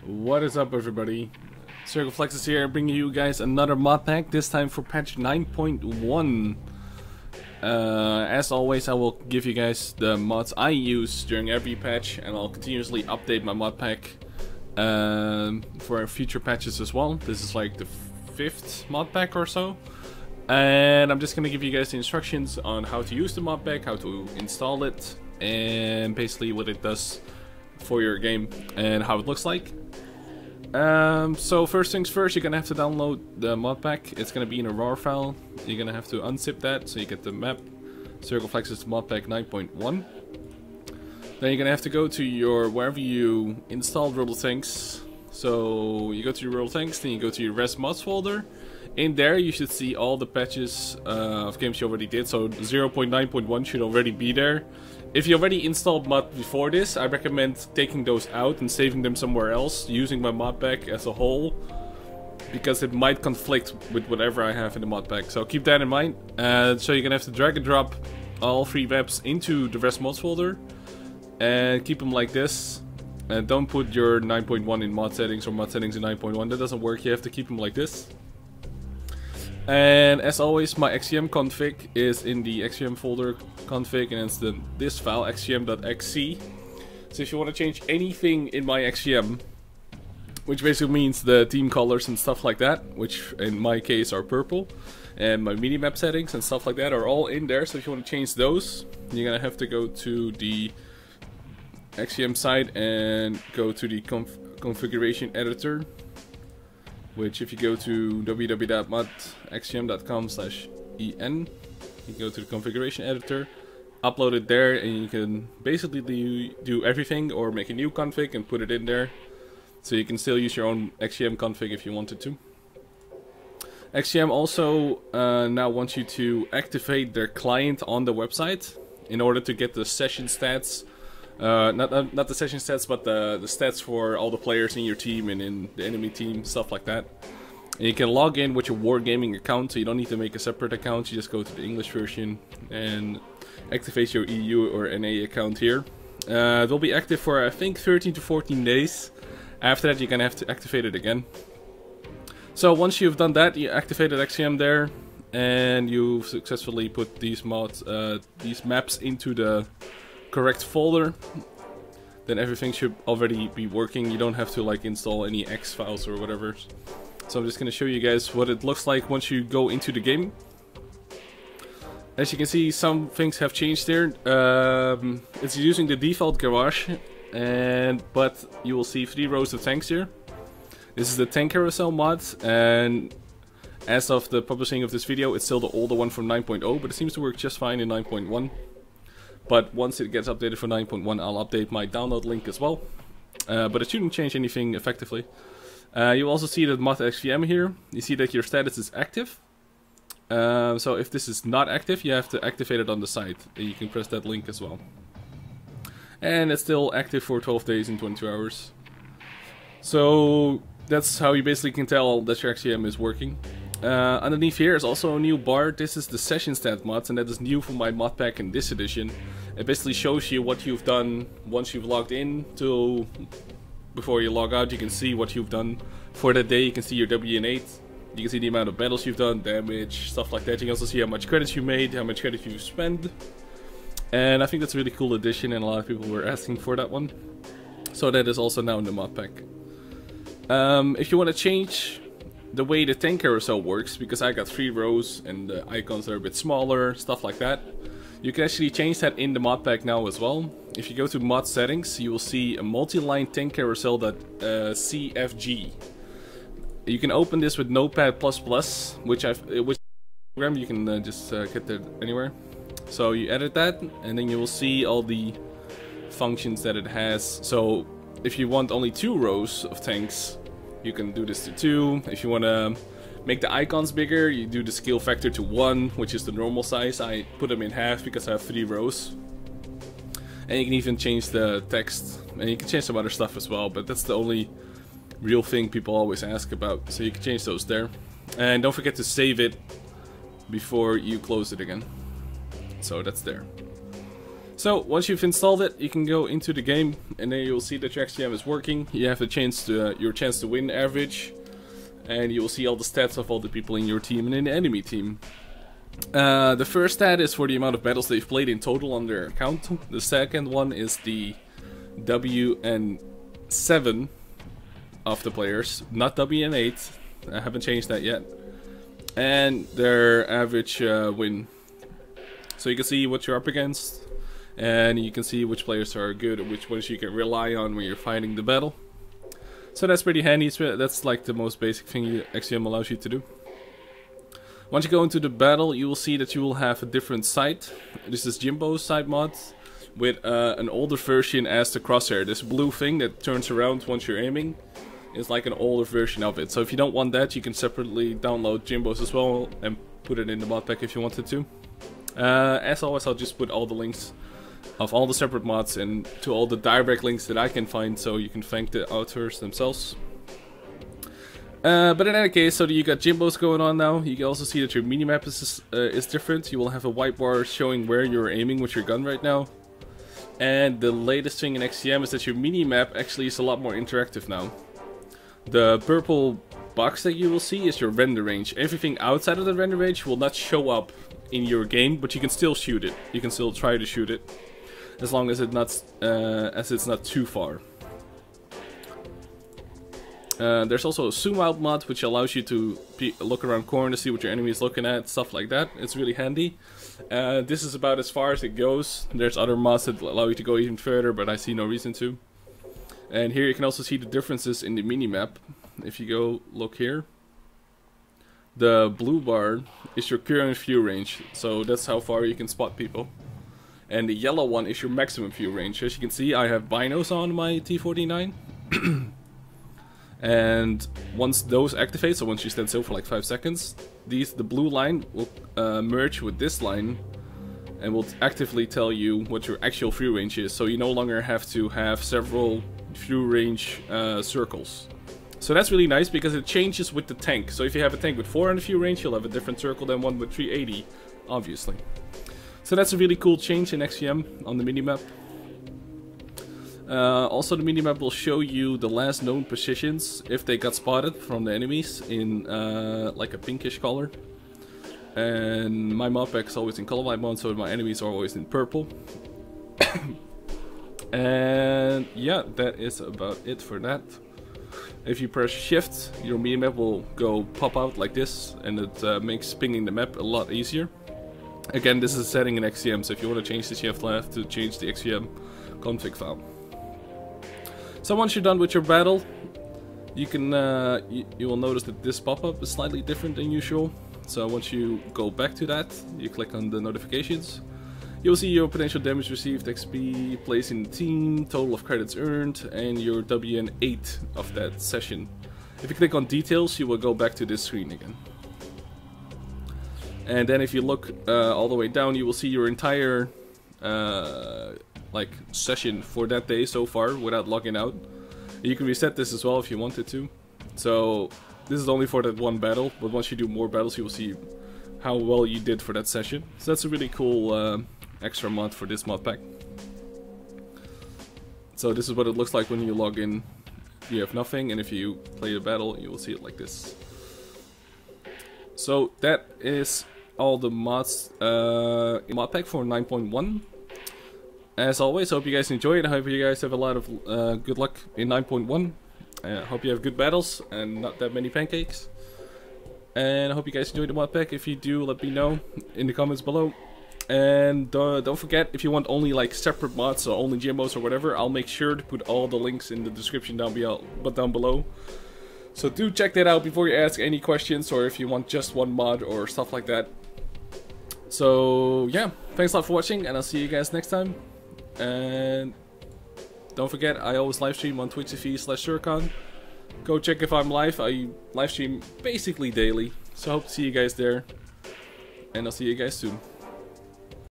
What is up, everybody? Circonflexes here, bringing you guys another mod pack, this time for patch 9.1. As always, I will give you guys the mods I use during every patch, and I'll continuously update my mod pack for future patches as well. This is like the 5th mod pack or so. And I'm just going to give you guys the instructions on how to use the mod pack, how to install it, and basically what it does for your game and how it looks like. So first things first, you're gonna have to download the mod pack. It's gonna be in a RAR file. You're gonna have to unzip that so you get the map, Circonflexes Modpack 9.1. Then you're gonna have to go to your wherever you installed Royal Things. So you go to your Royal Things, then you go to your res mods folder. In there you should see all the patches of games you already did. So 0.9.1 should already be there. If you already installed mod before this, I recommend taking those out and saving them somewhere else, using my mod pack as a whole, because it might conflict with whatever I have in the mod pack. So keep that in mind. So you're gonna have to drag and drop all 3 maps into the res mods folder and keep them like this. And don't put your 9.1 in mod settings or mod settings in 9.1. That doesn't work. You have to keep them like this. And as always, my xvm config is in the xvm folder config, and it's this file, xvm.xc. So if you want to change anything in my xvm, which basically means the team colors and stuff like that, which in my case are purple, and my minimap settings and stuff like that are all in there. So if you want to change those, you're gonna have to go to the xvm side and go to the configuration editor, which if you go to www.xvm.com/en, you go to the configuration editor, upload it there, and you can basically do everything or make a new config and put it in there. So you can still use your own xvm config if you wanted to. xvm also now wants you to activate their client on the website in order to get the session stats. Not the session stats, but the stats for all the players in your team and in the enemy team, stuff like that. And you can log in with your Wargaming account, so you don't need to make a separate account. You just go to the English version and activate your EU or NA account here. It will be active for, I think, 13 to 14 days. After that, you're gonna have to activate it again. So once you've done that, you activated XVM there, and you've successfully put these mods, these maps into the correct folder, then everything should already be working. You don't have to like install any X files or whatever. So I'm just going to show you guys what it looks like once you go into the game. As you can see, some things have changed there. It's using the default garage, but you will see 3 rows of tanks here. This is the tank carousel mod, and as of the publishing of this video, it's still the older one from 9.0, but it seems to work just fine in 9.1. But once it gets updated for 9.1, I'll update my download link as well. But it shouldn't change anything effectively. You also see the mod XVM here. You see that your status is active. So if this is not active, you have to activate it on the site. You can press that link as well. And it's still active for 12 days and 22 hours. So that's how you basically can tell that your XVM is working. Underneath here is also a new bar. This is the session stat mod, and that is new for my mod pack in this edition. It basically shows you what you've done once you've logged in till before you log out. You can see what you've done for that day. You can see your WN8. You can see the amount of battles you've done, damage, stuff like that. You can also see how much credits you made, how much credit you spent. And I think that's a really cool addition, and a lot of people were asking for that one. So that is also now in the mod pack. If you want to change the way the tank carousel works, because I got 3 rows and the icons are a bit smaller, stuff like that, you can actually change that in the mod pack now as well. If you go to mod settings, you will see a multi-line tank carousel .cfg. You can open this with Notepad++, which program you can just get that anywhere. So you edit that, and then you will see all the functions that it has. So if you want only 2 rows of tanks, you can do this to 2. If you want to make the icons bigger, you do the scale factor to 1, which is the normal size. I put them in half because I have 3 rows. And you can even change the text, and you can change some other stuff as well, but that's the only real thing people always ask about. So you can change those there. And don't forget to save it before you close it again. So that's there. So once you've installed it, you can go into the game, and then you'll see that your XVM is working. You have a chance to your chance to win average, and you will see all the stats of all the people in your team and in the enemy team. The first stat is for the amount of battles they've played in total on their account. The second one is the W and 7 of the players, not W and 8. I haven't changed that yet. And their average win. So you can see what you're up against, and you can see which players are good and which ones you can rely on when you're fighting the battle. So that's pretty handy. That's like the most basic thing XVM allows you to do. Once you go into the battle, you will see that you will have a different sight. This is Jimbo's side mod with an older version as the crosshair. This blue thing that turns around once you're aiming is like an older version of it. So if you don't want that, you can separately download Jimbo's as well and put it in the mod pack if you wanted to. As always, I'll just put all the links of all the separate mods and to all the direct links that I can find, so you can thank the authors themselves. But in any case, so you got Jimbo's going on now. You can also see that your minimap is different. You will have a white bar showing where you're aiming with your gun right now. And the latest thing in XVM is that your minimap actually is a lot more interactive now. The purple box that you will see is your render range. Everything outside of the render range will not show up in your game, but you can still shoot it. You can still try to shoot it, as long as it's not too far. There's also a zoom out mod, which allows you to look around corners, see what your enemy is looking at, stuff like that. It's really handy. This is about as far as it goes. There's other mods that allow you to go even further, but I see no reason to. And here you can also see the differences in the minimap. If you go look here, the blue bar is your current view range, so that's how far you can spot people. And the yellow one is your maximum view range. As you can see, I have binos on my T49. And once those activate, so once you stand still for like 5 seconds, the blue line will merge with this line and will actively tell you what your actual view range is. So you no longer have to have several view range circles. So that's really nice because it changes with the tank. So if you have a tank with 400 view range, you'll have a different circle than one with 380, obviously. So that's a really cool change in XVM on the minimap. Also, the minimap will show you the last known positions if they got spotted from the enemies in like a pinkish color. And my mod pack is always in color light mode, so my enemies are always in purple. And yeah, that is about it for that. If you press shift, your minimap will go pop out like this, and it makes pinging the map a lot easier. Again, this is a setting in XVM, so if you want to change this, you have to change the XVM config file. So once you're done with your battle, you can you will notice that this pop-up is slightly different than usual. So once you go back to that, you click on the notifications. You'll see your potential damage received, XP, place in the team, total of credits earned, and your WN8 of that session. If you click on details, you will go back to this screen again. And then if you look all the way down, you will see your entire like session for that day so far without logging out. You can reset this as well if you wanted to. So this is only for that one battle, but once you do more battles, you will see how well you did for that session. So that's a really cool extra mod for this mod pack. So this is what it looks like when you log in. You have nothing, and if you play a battle, you will see it like this. So that is all the mods in mod pack for 9.1. As always, I hope you guys enjoy it. I hope you guys have a lot of good luck in 9.1. I hope you have good battles and not that many pancakes. And I hope you guys enjoyed the mod pack. If you do, let me know in the comments below. And don't forget, if you want only like separate mods, so only Jimbo's or whatever, I'll make sure to put all the links in the description down below. So do check that out before you ask any questions, or if you want just one mod or stuff like that. So yeah, thanks a lot for watching, and I'll see you guys next time. And don't forget, I always live stream on Twitch TV/Circon. Go check if I'm live. I live stream basically daily. So I hope to see you guys there. And I'll see you guys soon.